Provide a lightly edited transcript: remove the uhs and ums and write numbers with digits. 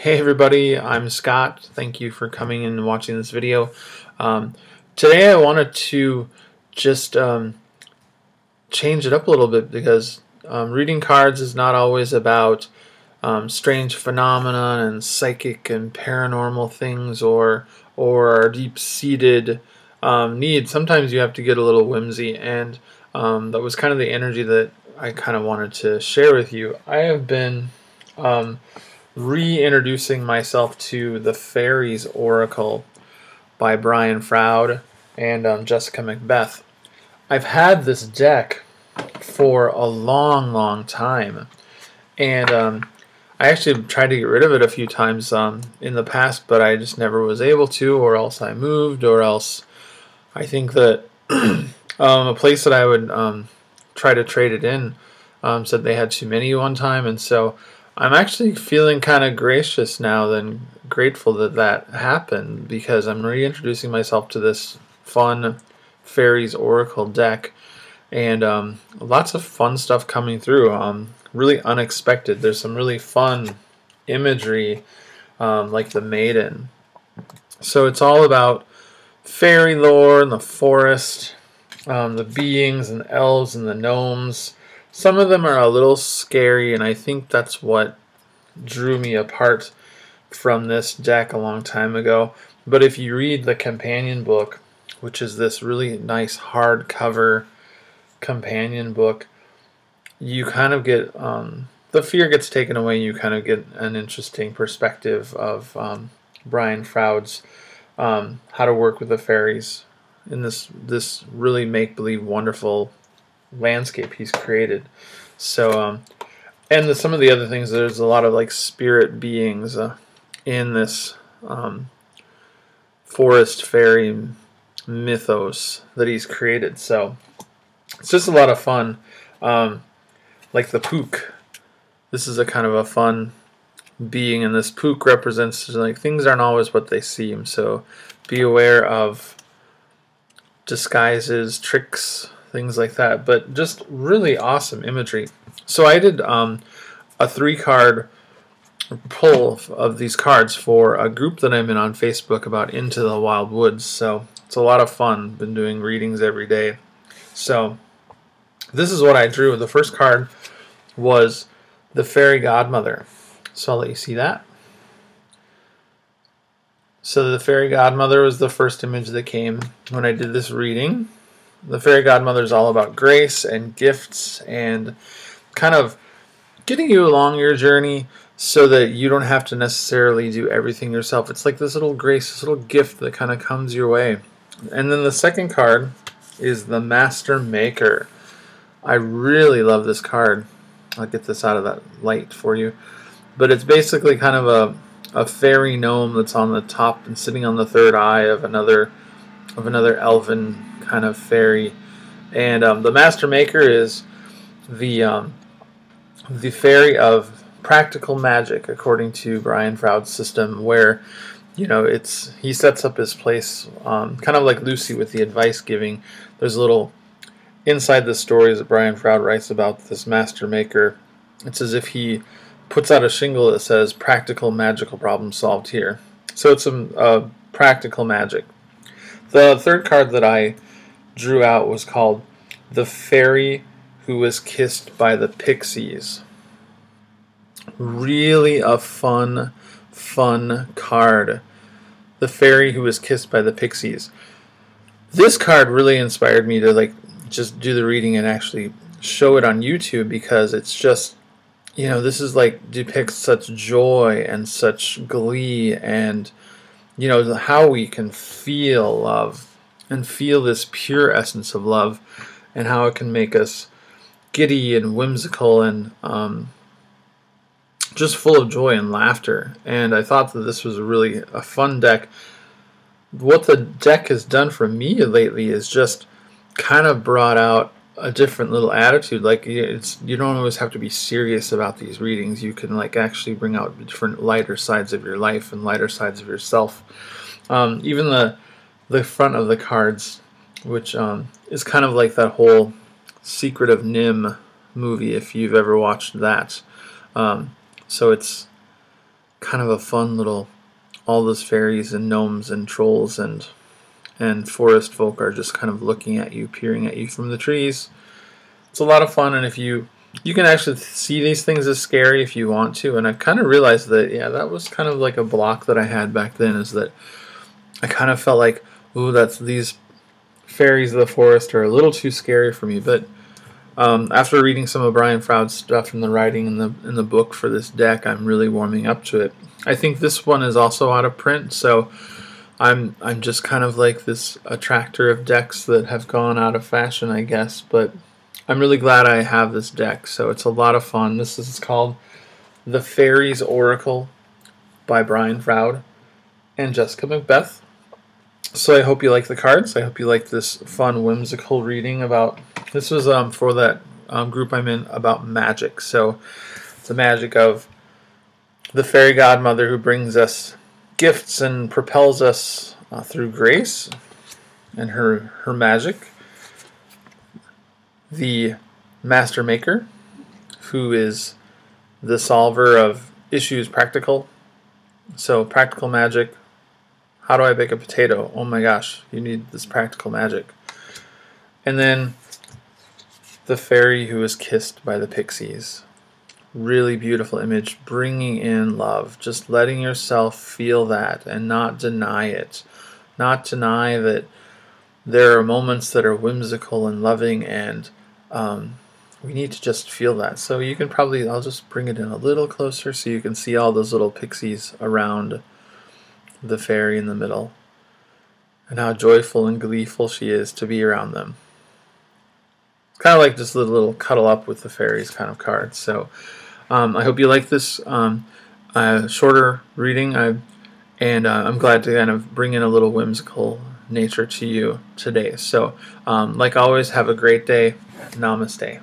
Hey everybody, I'm Scott. Thank you for coming and watching this video. Today I wanted to just change it up a little bit because reading cards is not always about strange phenomena and psychic and paranormal things or deep-seated needs. Sometimes you have to get a little whimsy, and that was kind of the energy that I kind of wanted to share with you. I have been reintroducing myself to the Faeries Oracle by Froud and Jessica MacBeth. I've had this deck for a long time, and I actually tried to get rid of it a few times in the past, but I just never was able to, or else I moved, or else I think that a place that I would try to trade it in said they had too many one time, and so I'm actually feeling kind of gracious now and grateful that that happened, because I'm reintroducing myself to this fun Faeries Oracle deck, and lots of fun stuff coming through, really unexpected. There's some really fun imagery like the Maiden. So it's all about fairy lore and the forest, the beings and elves and the gnomes. Some of them are a little scary, and I think that's what drew me apart from this deck a long time ago. But if you read the companion book, which is this really nice hardcover companion book, you kind of get, the fear gets taken away, and you kind of get an interesting perspective of Froud's how to work with the fairies in this really make-believe wonderful landscape he's created. So and some of the other things, there's a lot of like spirit beings in this forest fairy mythos that he's created. So it's just a lot of fun. Like the Pook, this is a kind of a fun being, and this Pook represents like things aren't always what they seem, so be aware of disguises, tricks, things like that. But just really awesome imagery. So I did a 3-card pull of these cards for a group that I'm in on Facebook about Into the Wild Woods. So it's a lot of fun. Been doing readings every day. So this is what I drew. The first card was the Fairy Godmother. So I'll let you see that. So the Fairy Godmother was the first image that came when I did this reading. The Fairy Godmother is all about grace and gifts and kind of getting you along your journey so that you don't have to necessarily do everything yourself. It's like this little grace, this little gift that kind of comes your way. And then the second card is the Master Maker. I really love this card. I'll get this out of that light for you. But it's basically kind of a fairy gnome that's on the top and sitting on the third eye of another elven kind of fairy. And the Master Maker is the fairy of practical magic, according to Froud's system, where, you know, he sets up his place kind of like Lucy with the advice giving. There's a little inside the stories that Froud writes about this Master Maker. It's as if he puts out a shingle that says practical magical problem solved here. So it's some practical magic. The third card that I drew out was called the Fairy Who Was Kissed by the Pixies. Really a fun card. The Fairy Who Was Kissed by the Pixies. This card really inspired me to like just do the reading and actually show it on YouTube, because it's just, you know, this is like depicts such joy and such glee, and you know how we can feel love and feel this pure essence of love, and how it can make us giddy and whimsical and just full of joy and laughter. And I thought that this was really a fun deck. What the deck has done for me lately is just kind of brought out a different little attitude. Like, you don't always have to be serious about these readings. You can like actually bring out different lighter sides of your life and lighter sides of yourself. Even the front of the cards, which is kind of like that whole Secret of Nim movie, if you've ever watched that. So it's kind of a fun little, all those fairies and gnomes and trolls and forest folk are just kind of looking at you, peering at you from the trees. It's a lot of fun, and if you can actually see these things as scary if you want to. And I kind of realized that, yeah, that was kind of like a block that I had back then, is that I kind of felt like, ooh, these fairies of the forest are a little too scary for me. But after reading some of Brian Froud's stuff and the writing in the book for this deck, I'm really warming up to it. I think this one is also out of print, so I'm just kind of like this attractor of decks that have gone out of fashion, I guess. But I'm really glad I have this deck, so it's a lot of fun. This is called the Faeries Oracle by Brian Froud and Jessica MacBeth. So I hope you like the cards. I hope you like this fun, whimsical reading about. This was for that group I'm in about magic. So it's the magic of the fairy godmother who brings us gifts and propels us through grace and her magic. The master maker, who is the solver of issues practical. So practical magic. How do I bake a potato? Oh my gosh, you need this practical magic. And then the fairy who is kissed by the Pixies. Really beautiful image, bringing in love, just letting yourself feel that and not deny it. Not deny that there are moments that are whimsical and loving, and we need to just feel that. So you can probably, I'll just bring it in a little closer so you can see all those little pixies around the fairy in the middle, and how joyful and gleeful she is to be around them. It's kind of like just a little cuddle up with the fairies kind of card. So I hope you like this shorter reading, and I'm glad to kind of bring in a little whimsical nature to you today. So like always, have a great day. Namaste.